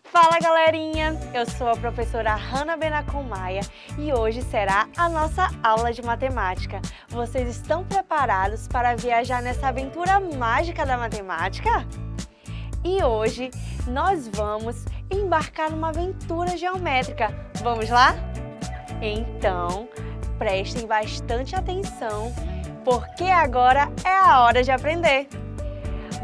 Fala galerinha, eu sou a professora Hanna Benacon Maia e hoje será a nossa aula de matemática. Vocês estão preparados para viajar nessa aventura mágica da matemática? E hoje nós vamos embarcar numa aventura geométrica. Vamos lá? Então, prestem bastante atenção, porque agora é a hora de aprender.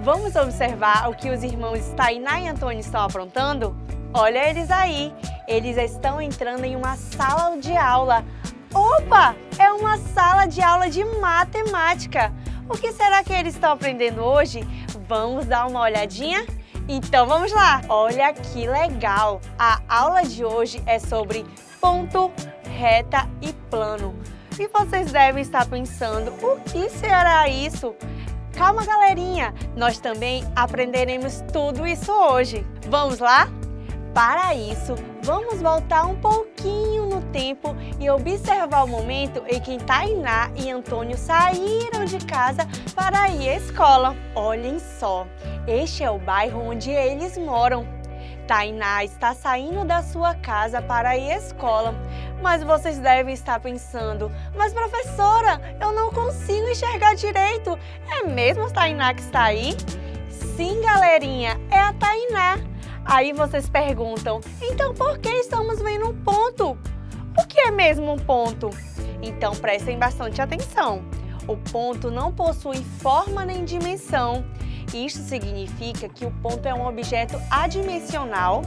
Vamos observar o que os irmãos Tainá e Antônio estão aprontando? Olha eles aí! Eles estão entrando em uma sala de aula. Opa! É uma sala de aula de matemática. O que será que eles estão aprendendo hoje? Vamos dar uma olhadinha? Então vamos lá! Olha que legal! A aula de hoje é sobre ponto, reta e plano. E vocês devem estar pensando, o que será isso? Calma, galerinha! Nós também aprenderemos tudo isso hoje. Vamos lá? Para isso, vamos voltar um pouquinho no tempo e observar o momento em que Tainá e Antônio saíram de casa para ir à escola. Olhem só, este é o bairro onde eles moram. Tainá está saindo da sua casa para ir à escola, mas vocês devem estar pensando, mas professora, eu não consigo enxergar direito, é mesmo a Tainá que está aí? Sim, galerinha, é a Tainá. Aí vocês perguntam, então por que estamos vendo um ponto? O que é mesmo um ponto? Então prestem bastante atenção. O ponto não possui forma nem dimensão. Isto significa que o ponto é um objeto adimensional.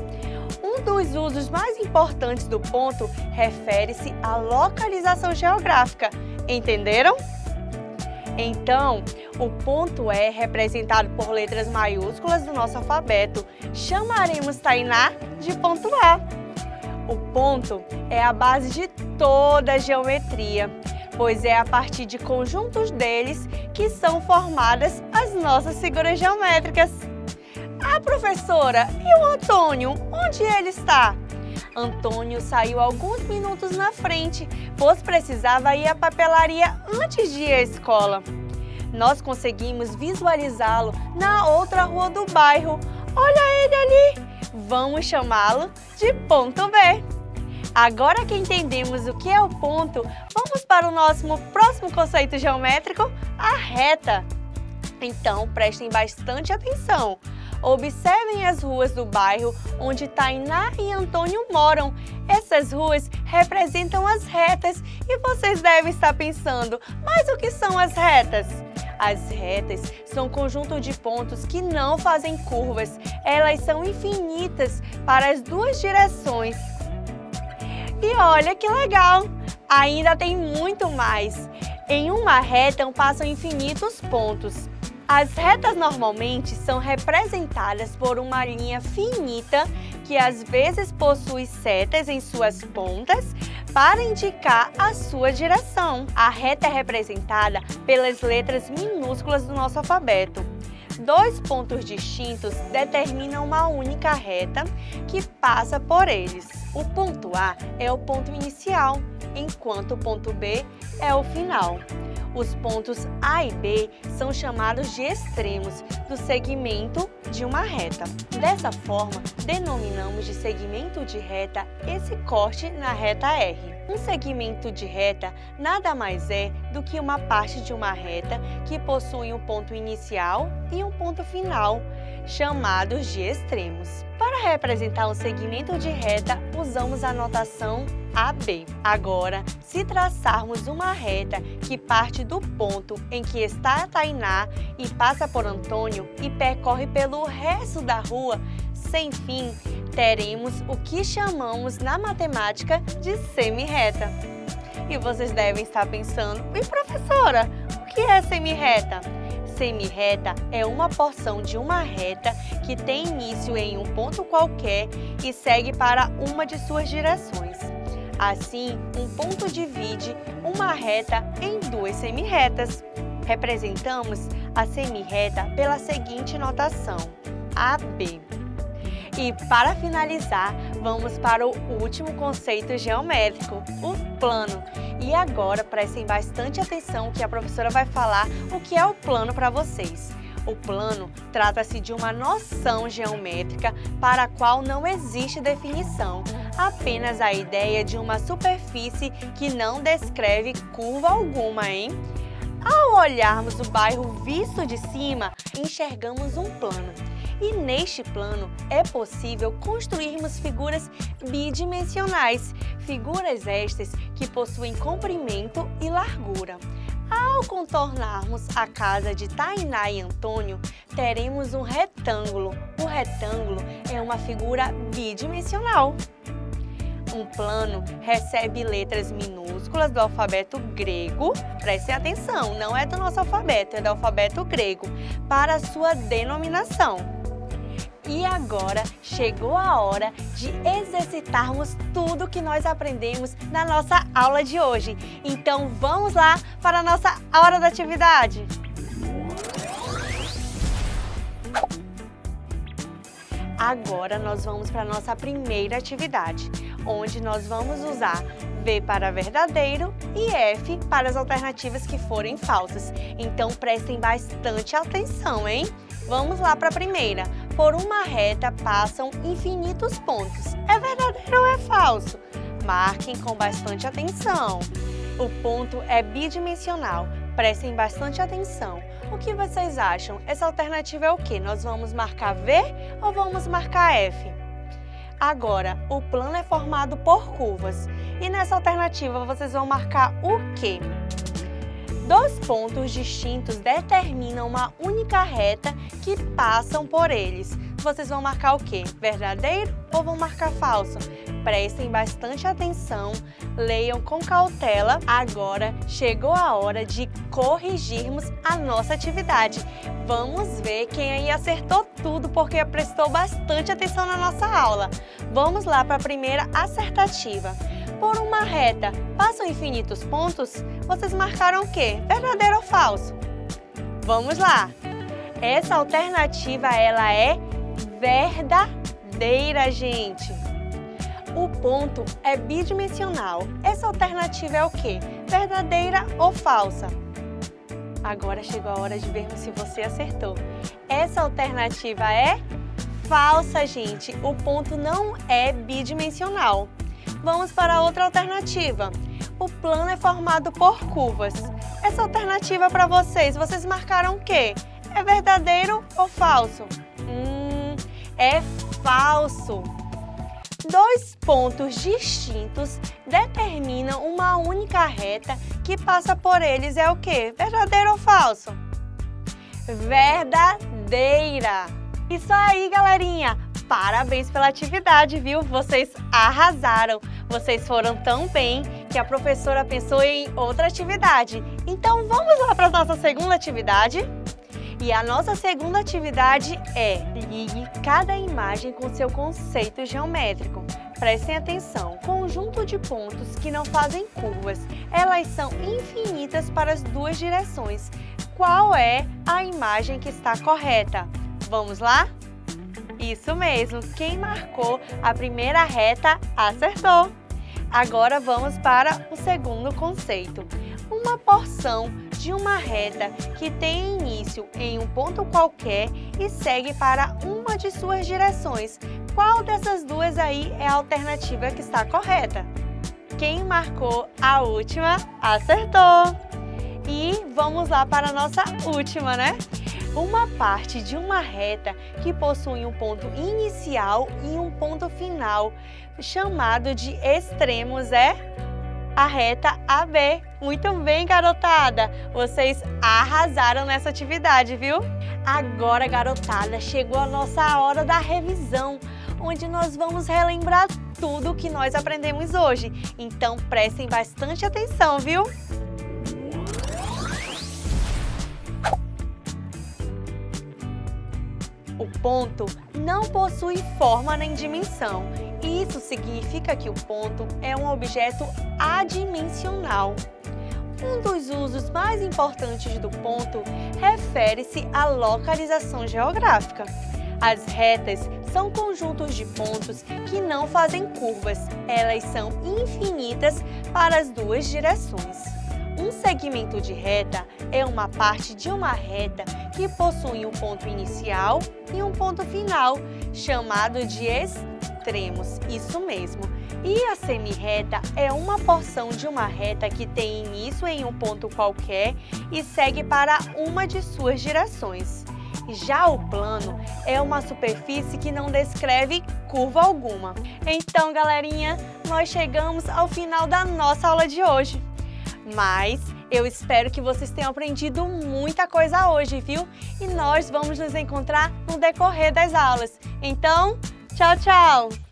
Um dos usos mais importantes do ponto refere-se à localização geográfica. Entenderam? Então, o ponto é representado por letras maiúsculas do nosso alfabeto. Chamaremos Tainá de ponto A. O ponto é a base de toda a geometria, pois é a partir de conjuntos deles que são formadas as nossas figuras geométricas. Ah, professora, e o Antônio? Onde ele está? Antônio saiu alguns minutos na frente, pois precisava ir à papelaria antes de ir à escola. Nós conseguimos visualizá-lo na outra rua do bairro. Olha ele ali! Vamos chamá-lo de ponto B. Agora que entendemos o que é o ponto, vamos para o nosso próximo conceito geométrico, a reta. Então, prestem bastante atenção. Observem as ruas do bairro onde Tainá e Antônio moram. Essas ruas representam as retas e vocês devem estar pensando, mas o que são as retas? As retas são um conjunto de pontos que não fazem curvas. Elas são infinitas para as duas direções. E olha que legal! Ainda tem muito mais. Em uma reta passam infinitos pontos. As retas normalmente são representadas por uma linha finita que às vezes possui setas em suas pontas para indicar a sua direção. A reta é representada pelas letras minúsculas do nosso alfabeto. Dois pontos distintos determinam uma única reta que passa por eles. O ponto A é o ponto inicial, enquanto o ponto B é o final. Os pontos A e B são chamados de extremos do segmento de uma reta. Dessa forma, denominamos de segmento de reta esse corte na reta R. Um segmento de reta nada mais é do que uma parte de uma reta que possui um ponto inicial e um ponto final, chamados de extremos. Para representar um segmento de reta, usamos a notação AB. Agora, se traçarmos uma reta que parte do ponto em que está a Tainá e passa por Antônio e percorre pelo resto da rua, sem fim, teremos o que chamamos na matemática de semi-reta. E vocês devem estar pensando, e professora, o que é semi-reta? Semi-reta é uma porção de uma reta que tem início em um ponto qualquer e segue para uma de suas direções. Assim, um ponto divide uma reta em duas semi-retas. Representamos a semi-reta pela seguinte notação, AB. E para finalizar, vamos para o último conceito geométrico, o plano. E agora prestem bastante atenção que a professora vai falar o que é o plano para vocês. O plano trata-se de uma noção geométrica para a qual não existe definição, apenas a ideia de uma superfície que não descreve curva alguma, hein? Ao olharmos o bairro visto de cima, enxergamos um plano. E neste plano é possível construirmos figuras bidimensionais, figuras estas que possuem comprimento e largura. Ao contornarmos a casa de Tainá e Antônio, teremos um retângulo. O retângulo é uma figura bidimensional. Um plano recebe letras minúsculas do alfabeto grego, prestem atenção, não é do nosso alfabeto, é do alfabeto grego, para sua denominação. E agora chegou a hora de exercitarmos tudo que nós aprendemos na nossa aula de hoje. Então vamos lá para a nossa hora da atividade! Agora nós vamos para a nossa primeira atividade, onde nós vamos usar V para verdadeiro e F para as alternativas que forem falsas. Então prestem bastante atenção, hein? Vamos lá para a primeira. Por uma reta passam infinitos pontos. É verdadeiro ou é falso? Marquem com bastante atenção. O ponto é bidimensional. Prestem bastante atenção. O que vocês acham? Essa alternativa é o quê? Nós vamos marcar V ou vamos marcar F? Agora, o plano é formado por curvas. E nessa alternativa, vocês vão marcar o quê? Dois pontos distintos determinam uma única reta que passam por eles. Vocês vão marcar o quê? Verdadeiro ou vão marcar falso? Prestem bastante atenção, leiam com cautela. Agora chegou a hora de corrigirmos a nossa atividade. Vamos ver quem aí acertou tudo porque prestou bastante atenção na nossa aula. Vamos lá para a primeira acertativa. Por uma reta passam infinitos pontos, vocês marcaram o quê? Verdadeiro ou falso? Vamos lá! Essa alternativa, ela é verdadeira, gente! O ponto é bidimensional. Essa alternativa é o quê? Verdadeira ou falsa? Agora chegou a hora de vermos se você acertou. Essa alternativa é falsa, gente! O ponto não é bidimensional. Vamos para a outra alternativa. O plano é formado por curvas. Essa alternativa para vocês marcaram o quê? É verdadeiro ou falso? É falso. Dois pontos distintos determinam uma única reta que passa por eles. É o quê? Verdadeiro ou falso? Verdadeira. Isso aí, galerinha! Parabéns pela atividade, viu? Vocês arrasaram! Vocês foram tão bem que a professora pensou em outra atividade. Então vamos lá para a nossa segunda atividade? E a nossa segunda atividade é: ligue cada imagem com seu conceito geométrico. Prestem atenção, conjunto de pontos que não fazem curvas. Elas são infinitas para as duas direções. Qual é a imagem que está correta? Vamos lá? Isso mesmo, quem marcou a primeira reta acertou. Agora vamos para o segundo conceito. Uma porção de uma reta que tem início em um ponto qualquer e segue para uma de suas direções. Qual dessas duas aí é a alternativa que está correta? Quem marcou a última acertou. E vamos lá para a nossa última, né? Uma parte de uma reta que possui um ponto inicial e um ponto final, chamado de extremos, é a reta AB. Muito bem, garotada! Vocês arrasaram nessa atividade, viu? Agora, garotada, chegou a nossa hora da revisão, onde nós vamos relembrar tudo o que nós aprendemos hoje. Então, prestem bastante atenção, viu? O ponto não possui forma nem dimensão. Isso significa que o ponto é um objeto adimensional. Um dos usos mais importantes do ponto refere-se à localização geográfica. As retas são conjuntos de pontos que não fazem curvas. Elas são infinitas para as duas direções. Um segmento de reta é uma parte de uma reta que possui um ponto inicial e um ponto final, chamado de extremos, isso mesmo. E a semirreta é uma porção de uma reta que tem início em um ponto qualquer e segue para uma de suas direções. Já o plano é uma superfície que não descreve curva alguma. Então, galerinha, nós chegamos ao final da nossa aula de hoje. Mas eu espero que vocês tenham aprendido muita coisa hoje, viu? E nós vamos nos encontrar no decorrer das aulas. Então, tchau, tchau!